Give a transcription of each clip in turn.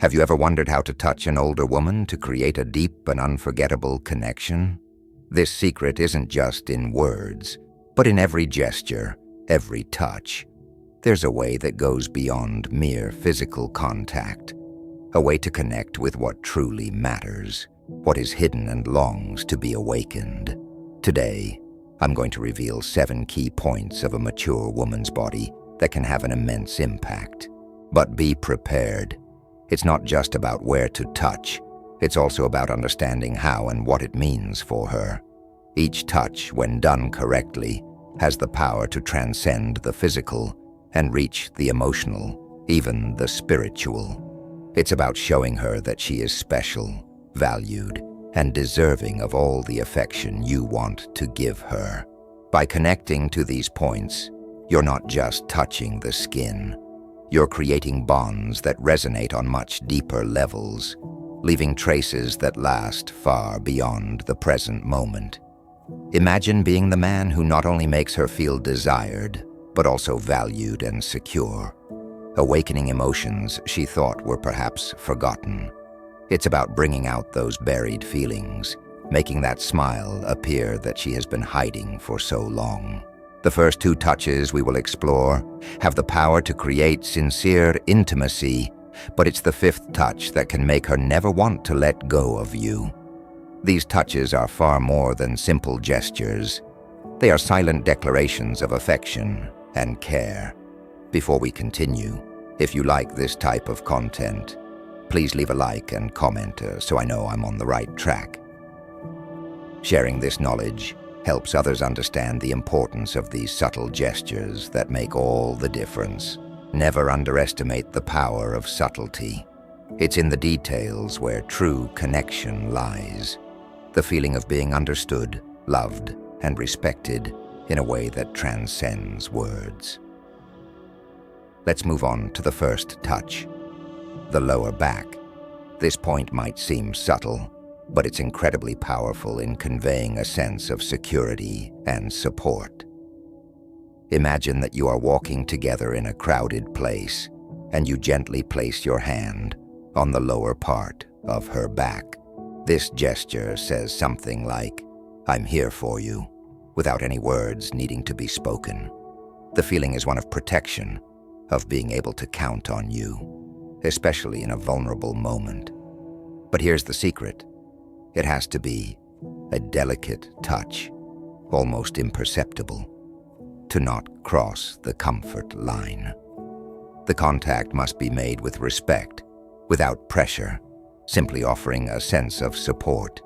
Have you ever wondered how to touch an older woman to create a deep and unforgettable connection? This secret isn't just in words, but in every gesture, every touch. There's a way that goes beyond mere physical contact, a way to connect with what truly matters, what is hidden and longs to be awakened. Today, I'm going to reveal 7 key points of a mature woman's body that can have an immense impact. But be prepared. It's not just about where to touch, it's also about understanding how and what it means for her. Each touch, when done correctly, has the power to transcend the physical and reach the emotional, even the spiritual. It's about showing her that she is special, valued, and deserving of all the affection you want to give her. By connecting to these points, you're not just touching the skin. You're creating bonds that resonate on much deeper levels, leaving traces that last far beyond the present moment. Imagine being the man who not only makes her feel desired, but also valued and secure, awakening emotions she thought were perhaps forgotten. It's about bringing out those buried feelings, making that smile appear that she has been hiding for so long. The first 2 touches we will explore have the power to create sincere intimacy, but it's the 5th touch that can make her never want to let go of you. These touches are far more than simple gestures. They are silent declarations of affection and care. Before we continue, if you like this type of content, please leave a like and comment so I know I'm on the right track. Sharing this knowledge helps others understand the importance of these subtle gestures that make all the difference. Never underestimate the power of subtlety. It's in the details where true connection lies. The feeling of being understood, loved, and respected in a way that transcends words. Let's move on to the first touch, the lower back. This point might seem subtle, but it's incredibly powerful in conveying a sense of security and support. Imagine that you are walking together in a crowded place, and you gently place your hand on the lower part of her back. This gesture says something like, "I'm here for you," without any words needing to be spoken. The feeling is one of protection, of being able to count on you, especially in a vulnerable moment. But here's the secret. It has to be a delicate touch, almost imperceptible, to not cross the comfort line. The contact must be made with respect, without pressure, simply offering a sense of support.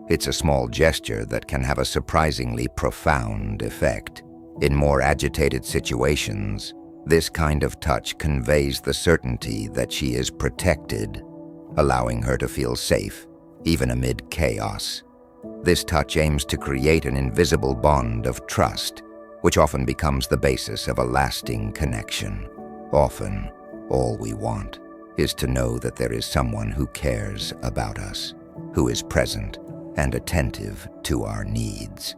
It's a small gesture that can have a surprisingly profound effect. In more agitated situations, this kind of touch conveys the certainty that she is protected, allowing her to feel safe even amid chaos. This touch aims to create an invisible bond of trust, which often becomes the basis of a lasting connection. Often, all we want is to know that there is someone who cares about us, who is present and attentive to our needs.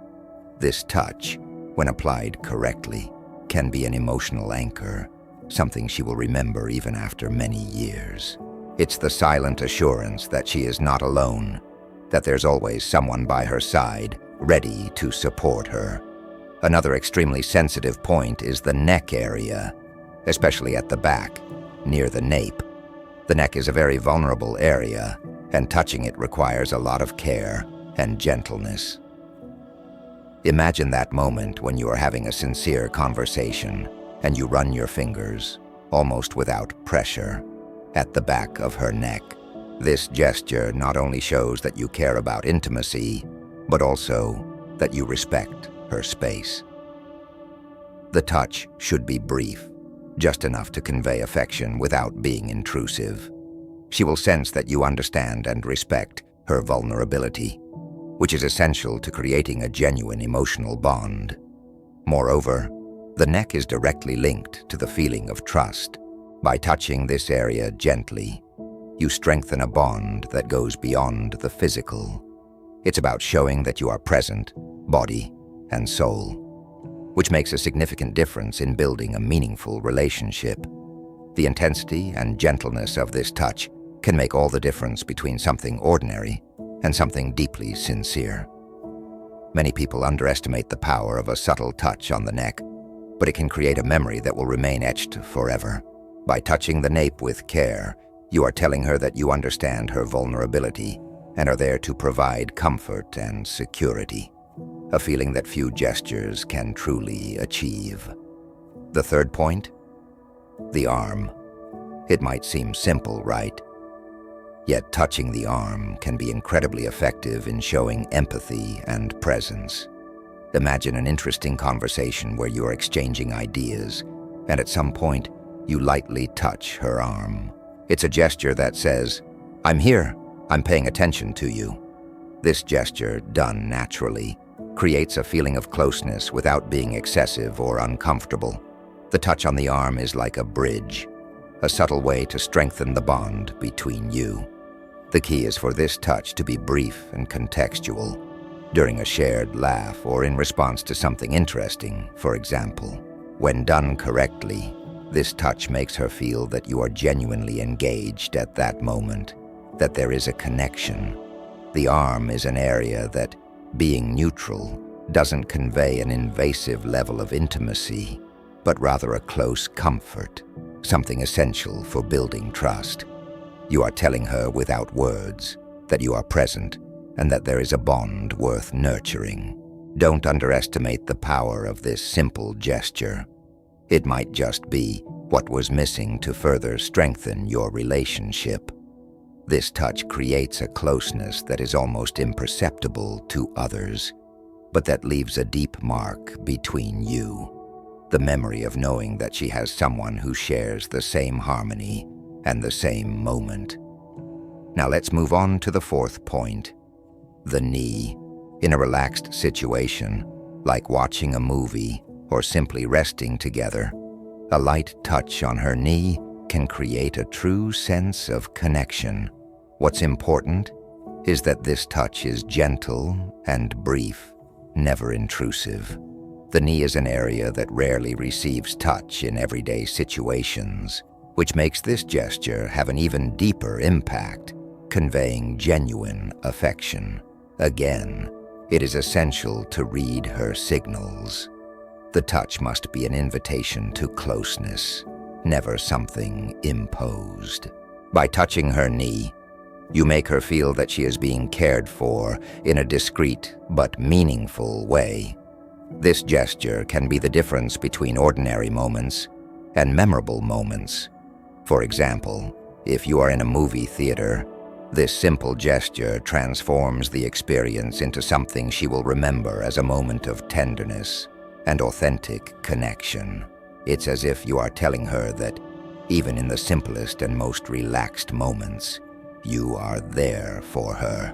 This touch, when applied correctly, can be an emotional anchor, something she will remember even after many years. It's the silent assurance that she is not alone, that there's always someone by her side, ready to support her. Another extremely sensitive point is the neck area, especially at the back, near the nape. The neck is a very vulnerable area, and touching it requires a lot of care and gentleness. Imagine that moment when you are having a sincere conversation and you run your fingers, almost without pressure, at the back of her neck. This gesture not only shows that you care about intimacy, but also that you respect her space. The touch should be brief, just enough to convey affection without being intrusive. She will sense that you understand and respect her vulnerability, which is essential to creating a genuine emotional bond. Moreover, the neck is directly linked to the feeling of trust. By touching this area gently, you strengthen a bond that goes beyond the physical. It's about showing that you are present, body and soul, which makes a significant difference in building a meaningful relationship. The intensity and gentleness of this touch can make all the difference between something ordinary and something deeply sincere. Many people underestimate the power of a subtle touch on the neck, but it can create a memory that will remain etched forever. By touching the nape with care, you are telling her that you understand her vulnerability and are there to provide comfort and security, a feeling that few gestures can truly achieve. The third point? The arm. It might seem simple, right? Yet touching the arm can be incredibly effective in showing empathy and presence. Imagine an interesting conversation where you are exchanging ideas, and at some point, you lightly touch her arm. It's a gesture that says, "I'm here, I'm paying attention to you." This gesture, done naturally, creates a feeling of closeness without being excessive or uncomfortable. The touch on the arm is like a bridge, a subtle way to strengthen the bond between you. The key is for this touch to be brief and contextual, during a shared laugh or in response to something interesting, for example. When done correctly, this touch makes her feel that you are genuinely engaged at that moment, that there is a connection. The arm is an area that, being neutral, doesn't convey an invasive level of intimacy, but rather a close comfort, something essential for building trust. You are telling her without words that you are present and that there is a bond worth nurturing. Don't underestimate the power of this simple gesture. It might just be what was missing to further strengthen your relationship. This touch creates a closeness that is almost imperceptible to others, but that leaves a deep mark between you. The memory of knowing that she has someone who shares the same harmony and the same moment. Now let's move on to the fourth point, the knee. In a relaxed situation, like watching a movie or simply resting together, a light touch on her knee can create a true sense of connection. What's important is that this touch is gentle and brief, never intrusive. The knee is an area that rarely receives touch in everyday situations, which makes this gesture have an even deeper impact, conveying genuine affection. Again, it is essential to read her signals. The touch must be an invitation to closeness, never something imposed. By touching her knee, you make her feel that she is being cared for in a discreet but meaningful way. This gesture can be the difference between ordinary moments and memorable moments. For example, if you are in a movie theater, this simple gesture transforms the experience into something she will remember as a moment of tenderness and authentic connection. It's as if you are telling her that, even in the simplest and most relaxed moments, you are there for her,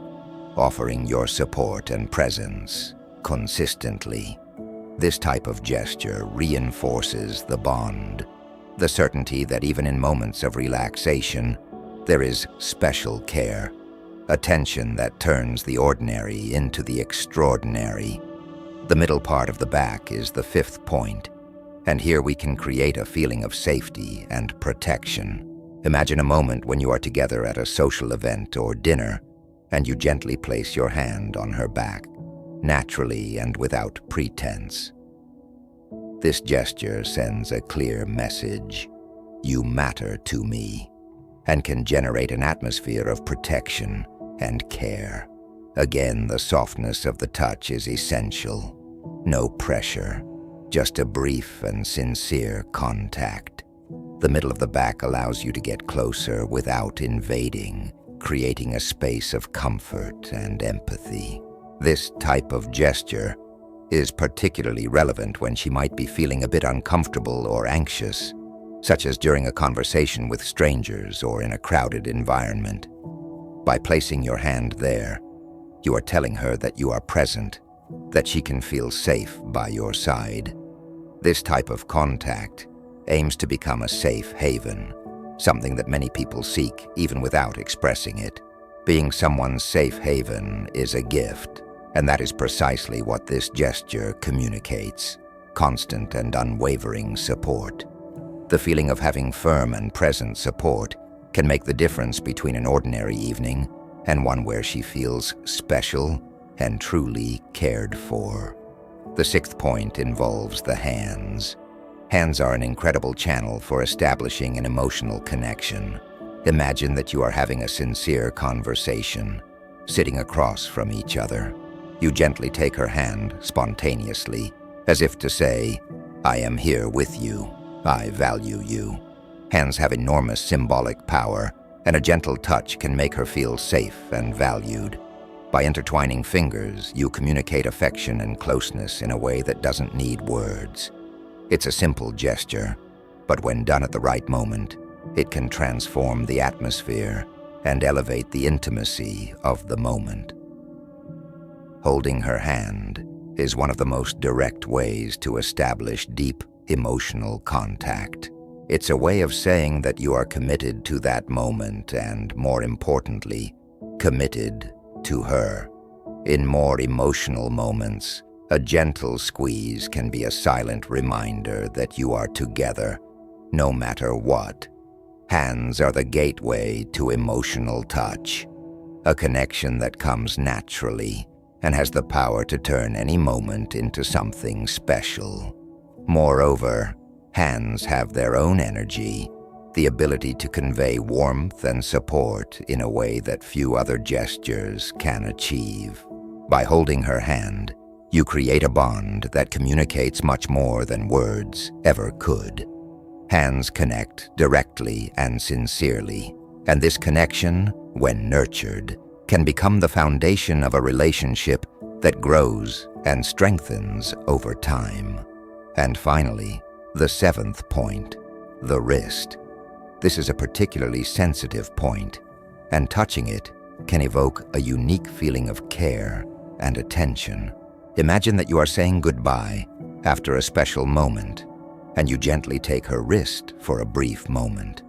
offering your support and presence consistently. This type of gesture reinforces the bond, the certainty that even in moments of relaxation, there is special care, attention that turns the ordinary into the extraordinary. The middle part of the back is the fifth point, and here we can create a feeling of safety and protection. Imagine a moment when you are together at a social event or dinner, and you gently place your hand on her back, naturally and without pretense. This gesture sends a clear message: you matter to me, and can generate an atmosphere of protection and care. Again, the softness of the touch is essential. No pressure, just a brief and sincere contact. The middle of the back allows you to get closer without invading, creating a space of comfort and empathy. This type of gesture is particularly relevant when she might be feeling a bit uncomfortable or anxious, such as during a conversation with strangers or in a crowded environment. By placing your hand there, you are telling her that you are present, that she can feel safe by your side. This type of contact aims to become a safe haven, something that many people seek even without expressing it. Being someone's safe haven is a gift, and that is precisely what this gesture communicates: constant and unwavering support. The feeling of having firm and present support can make the difference between an ordinary evening and one where she feels special and truly cared for. The sixth point involves the hands. Hands are an incredible channel for establishing an emotional connection. Imagine that you are having a sincere conversation, sitting across from each other. You gently take her hand spontaneously, as if to say, "I am here with you. I value you." Hands have enormous symbolic power, and a gentle touch can make her feel safe and valued. By intertwining fingers, you communicate affection and closeness in a way that doesn't need words. It's a simple gesture, but when done at the right moment, it can transform the atmosphere and elevate the intimacy of the moment. Holding her hand is one of the most direct ways to establish deep emotional contact. It's a way of saying that you are committed to that moment and, more importantly, committed to her. In more emotional moments, a gentle squeeze can be a silent reminder that you are together, no matter what. Hands are the gateway to emotional touch, a connection that comes naturally and has the power to turn any moment into something special. Moreover, hands have their own energy, the ability to convey warmth and support in a way that few other gestures can achieve. By holding her hand, you create a bond that communicates much more than words ever could. Hands connect directly and sincerely, and this connection, when nurtured, can become the foundation of a relationship that grows and strengthens over time. And finally, the seventh point, the wrist. This is a particularly sensitive point, and touching it can evoke a unique feeling of care and attention. Imagine that you are saying goodbye after a special moment, and you gently take her wrist for a brief moment.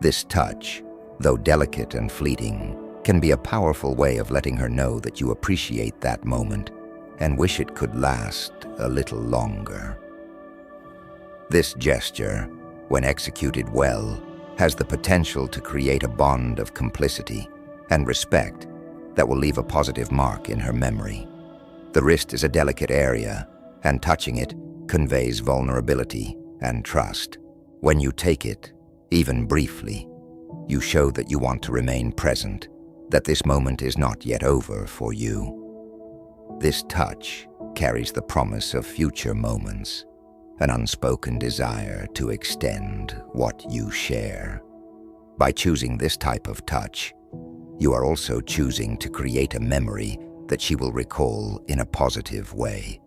This touch, though delicate and fleeting, can be a powerful way of letting her know that you appreciate that moment and wish it could last a little longer. This gesture, when executed well, has the potential to create a bond of complicity and respect that will leave a positive mark in her memory. The wrist is a delicate area, and touching it conveys vulnerability and trust. When you take it, even briefly, you show that you want to remain present, that this moment is not yet over for you. This touch carries the promise of future moments, an unspoken desire to extend what you share. By choosing this type of touch, you are also choosing to create a memory that she will recall in a positive way,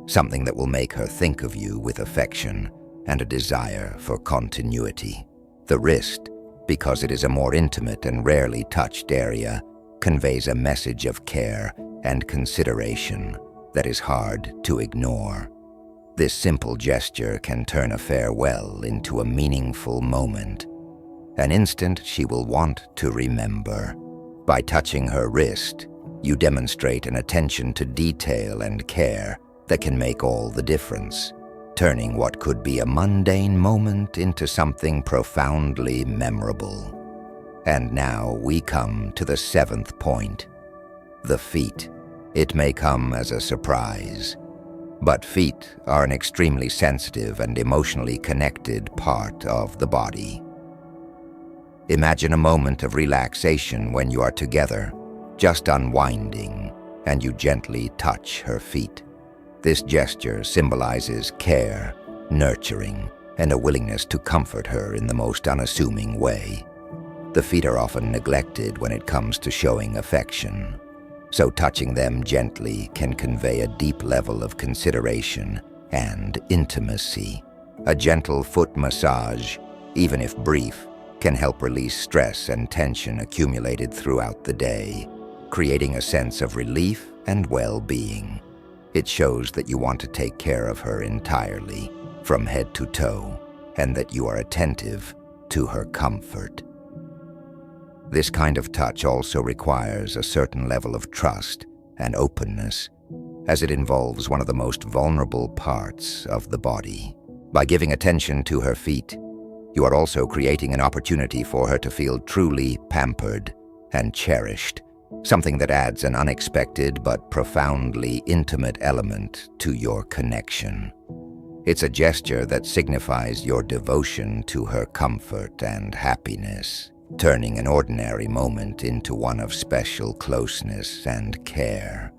something that will make her think of you with affection and a desire for continuity. The wrist, because it is a more intimate and rarely touched area, conveys a message of care and consideration that is hard to ignore. This simple gesture can turn a farewell into a meaningful moment, an instant she will want to remember. By touching her wrist, you demonstrate an attention to detail and care that can make all the difference, turning what could be a mundane moment into something profoundly memorable. And now we come to the seventh point, the feet. It may come as a surprise, but feet are an extremely sensitive and emotionally connected part of the body. Imagine a moment of relaxation when you are together, just unwinding, and you gently touch her feet. This gesture symbolizes care, nurturing, and a willingness to comfort her in the most unassuming way. The feet are often neglected when it comes to showing affection, so touching them gently can convey a deep level of consideration and intimacy. A gentle foot massage, even if brief, can help release stress and tension accumulated throughout the day, creating a sense of relief and well-being. It shows that you want to take care of her entirely, from head to toe, and that you are attentive to her comfort. This kind of touch also requires a certain level of trust and openness, as it involves one of the most vulnerable parts of the body. By giving attention to her feet, You are also creating an opportunity for her to feel truly pampered and cherished, something that adds an unexpected but profoundly intimate element to your connection. It's a gesture that signifies your devotion to her comfort and happiness, turning an ordinary moment into one of special closeness and care.